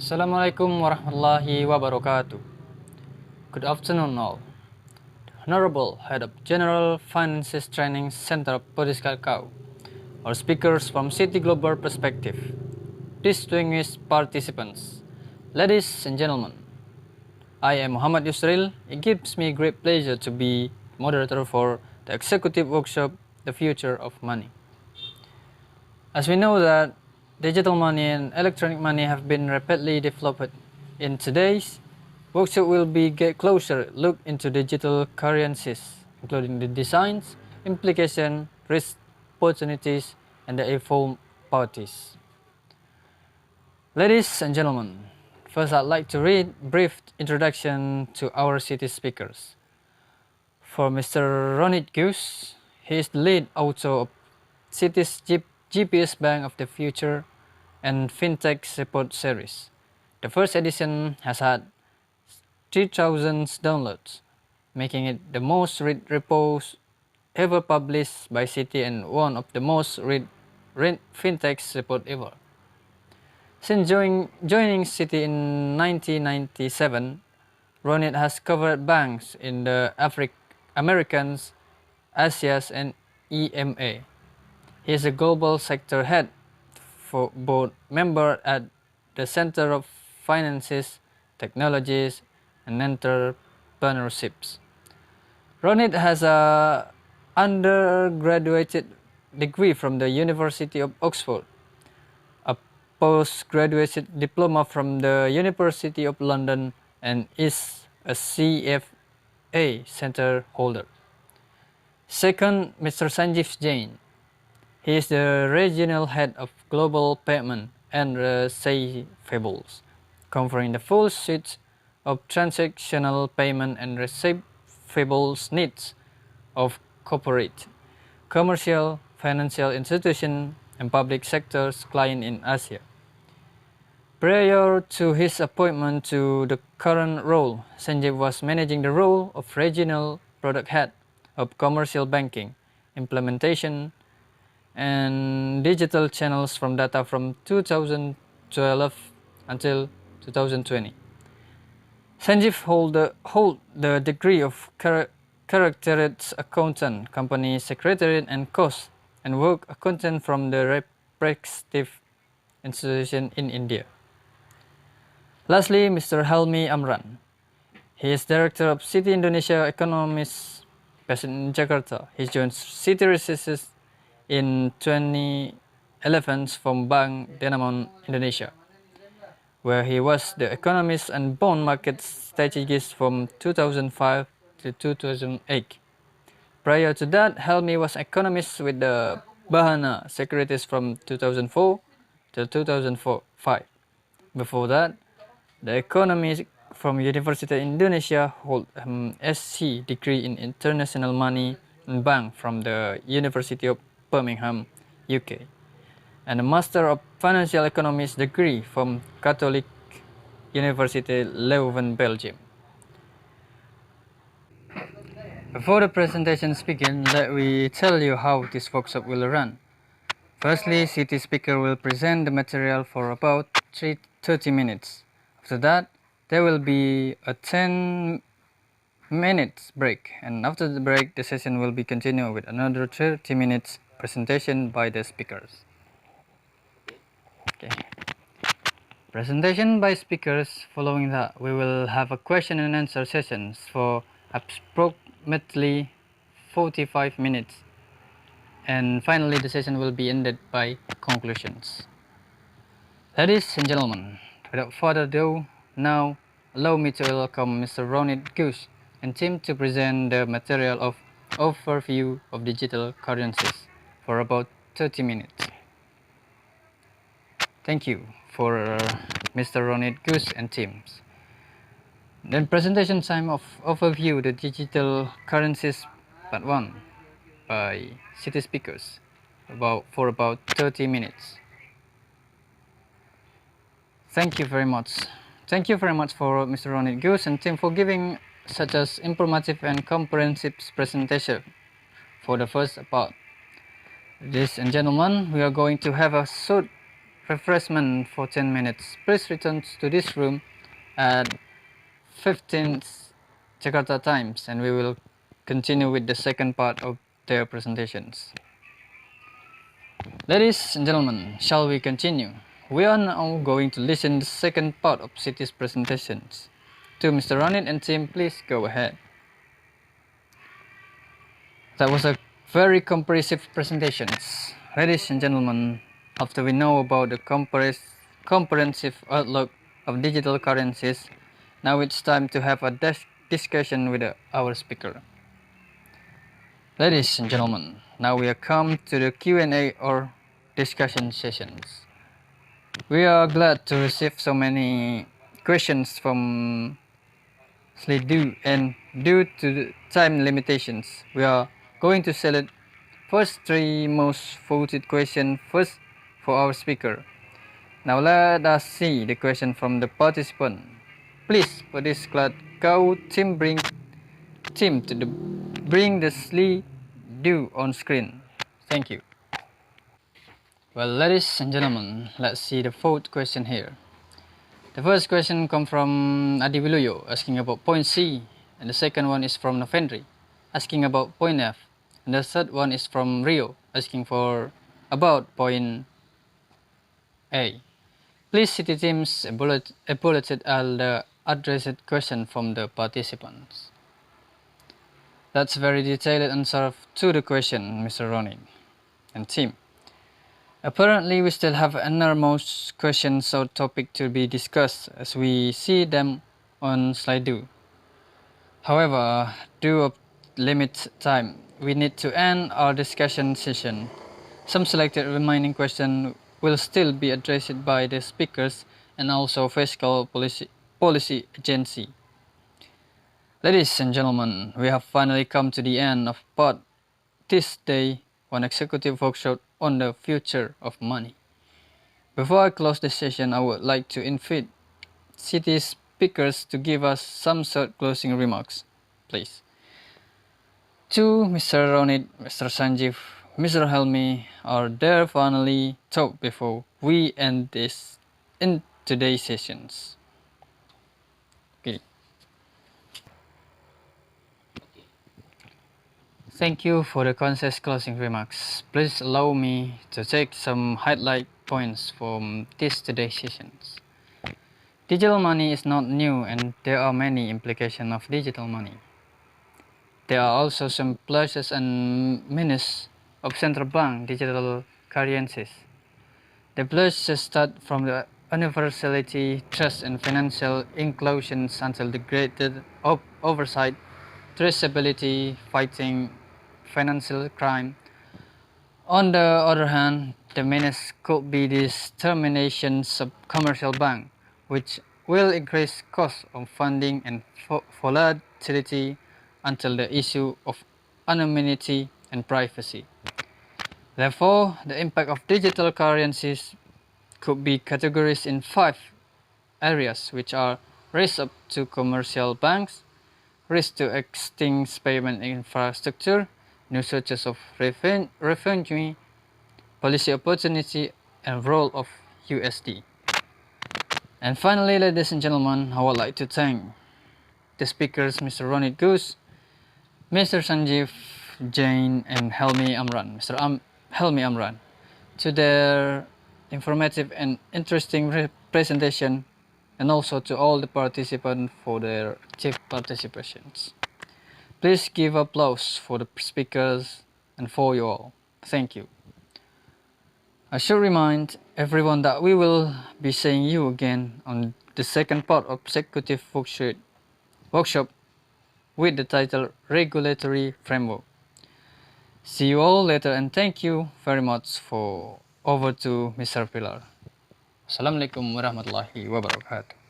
Assalamualaikum warahmatullahi wabarakatuh. Good afternoon all. The Honorable Head of General Finances Training Center Podis Kalkau, our speakers from City Global Perspective, distinguished participants, ladies and gentlemen, I am Muhammad Yusril. It gives me great pleasure to be moderator for the executive workshop, The Future of Money. As we know that digital money and electronic money have been rapidly developed, in today's workshop will be get closer look into digital currencies, including the designs, implication, risk, opportunities, and the evolved parties. Ladies and gentlemen, first I'd like to read a brief introduction to our city speakers. For Mr. Ronit Gus, he is the lead author of City's GPS Bank of the Future and FinTech Report series. The first edition has had 3,000 downloads, making it the most read report ever published by City and one of the most read FinTech report ever. Since joining City in 1997, Ronit has covered banks in the Americas, Asia, and EMA. He is a global sector head for board member at the Center of Finances, Technologies, and Entrepreneurships. Ronit has a undergraduate degree from the University of Oxford, a postgraduate diploma from the University of London, and is a CFA Center holder. Second, Mr. Sanjeev Jain. He is the regional head of global payment and receivables, covering the full suite of transactional payment and receivables needs of corporate, commercial, financial institutions, and public sectors clients in Asia. Prior to his appointment to the current role, Sanjeev was managing the role of regional product head of commercial banking, implementation, and digital channels from data from 2012 until 2020. Sanjeev hold the degree of chartered accountant, company secretariat and cost, and work accountant from the respective institution in India. Lastly, Mr. Helmi Amran. He is director of City Indonesia Economics based in Jakarta. He joined City Research in 2011 from Bank Danamon Indonesia, where he was the economist and bond market strategist from 2005 to 2008. Prior to that, Helmi was economist with the Bahana Securities from 2004 to 2005. Before that, the economist from University of Indonesia hold SC degree in International Money and Bank from the University of Birmingham, UK, and a Master of Financial Economics degree from Catholic University Leuven, Belgium. Before the presentations begin, let me tell you how this workshop will run. Firstly, City speaker will present the material for about 30 minutes. After that, there will be a 10 minutes break, and after the break, the session will be continued with another 30 minutes presentation by the speakers. Okay. Presentation by speakers. Following that, we will have a question and answer sessions for approximately 45 minutes. And finally, the session will be ended by conclusions. Ladies and gentlemen, without further ado, now allow me to welcome Mr. Ronit Gus and team to present the material of overview of digital currencies for about 30 minutes. Thank you for Mr. Ronit Gus and teams. Then presentation time of overview the digital currencies part 1 by city speakers for about 30 minutes. Thank you very much. Thank you very much for Mr. Ronit Gus and team for giving such as informative and comprehensive presentation for the first part. Ladies and gentlemen, we are going to have a short refreshment for 10 minutes. Please return to this room at 15 Jakarta times and we will continue with the second part of their presentations. Ladies and gentlemen, shall we continue? We are now going to listen to the second part of City's presentations. To Mr. Ronit and team, please go ahead. That was a very comprehensive presentations. Ladies and gentlemen, after we know about the comprehensive outlook of digital currencies, now it's time to have a discussion with our speaker. Ladies and gentlemen, now we have come to the Q&A or discussion sessions. We are glad to receive so many questions from Slido, and due to the time limitations, we are going to select first 3 most voted questions first for our speaker. Now let us see the question from the participant. Please, for this class, go team bring the Slido on screen. Thank you. Well, ladies and gentlemen, let's see the fourth question here. The first question comes from Adi Wiluyo, asking about point C, and the second one is from Novendri, asking about point F, and the third one is from Rio, asking about point A. Please city teams bulleted all the addressed question from the participants. That's very detailed answer to the question, Mr. Ronin and team. Apparently, we still have enormous questions or topic to be discussed as we see them on slide 2. However, due to limited time, we need to end our discussion session. Some selected remaining questions will still be addressed by the speakers and also fiscal policy agency. Ladies and gentlemen, we have finally come to the end of part this day on executive workshop on the future of money. Before I close the session, I would like to invite city speakers to give us some short closing remarks, please. To Mr. Ronit, Mr. Sanjeev, Mr. Helmi are there finally talk before we end this in today's sessions. Okay. Thank you for the concise closing remarks. Please allow me to take some highlight points from today's sessions. Digital money is not new and there are many implications of digital money. There are also some pluses and minuses of central bank digital currencies. The pluses start from the universality, trust and financial inclusion until the greater oversight, traceability, fighting financial crime. On the other hand, the menace could be this terminations of commercial bank, which will increase cost of funding and volatility until the issue of anonymity and privacy. Therefore, the impact of digital currencies could be categorized in 5 areas, which are risk up to commercial banks, risk to existing payment infrastructure, new sources of revenue, policy opportunity, and role of USD. And finally, ladies and gentlemen, I would like to thank the speakers, Mr. Ronit Ghose, Mr. Sanjeev Jain, and Helmi Amran, Mr. Helmi Amran, to their informative and interesting presentation, and also to all the participants for their active participations. Please give applause for the speakers and for you all. Thank you. I should remind everyone that we will be seeing you again on the second part of executive workshop with the title Regulatory Framework. See you all later and thank you very much for over to Mr. Pilar. Assalamualaikum warahmatullahi wabarakatuh.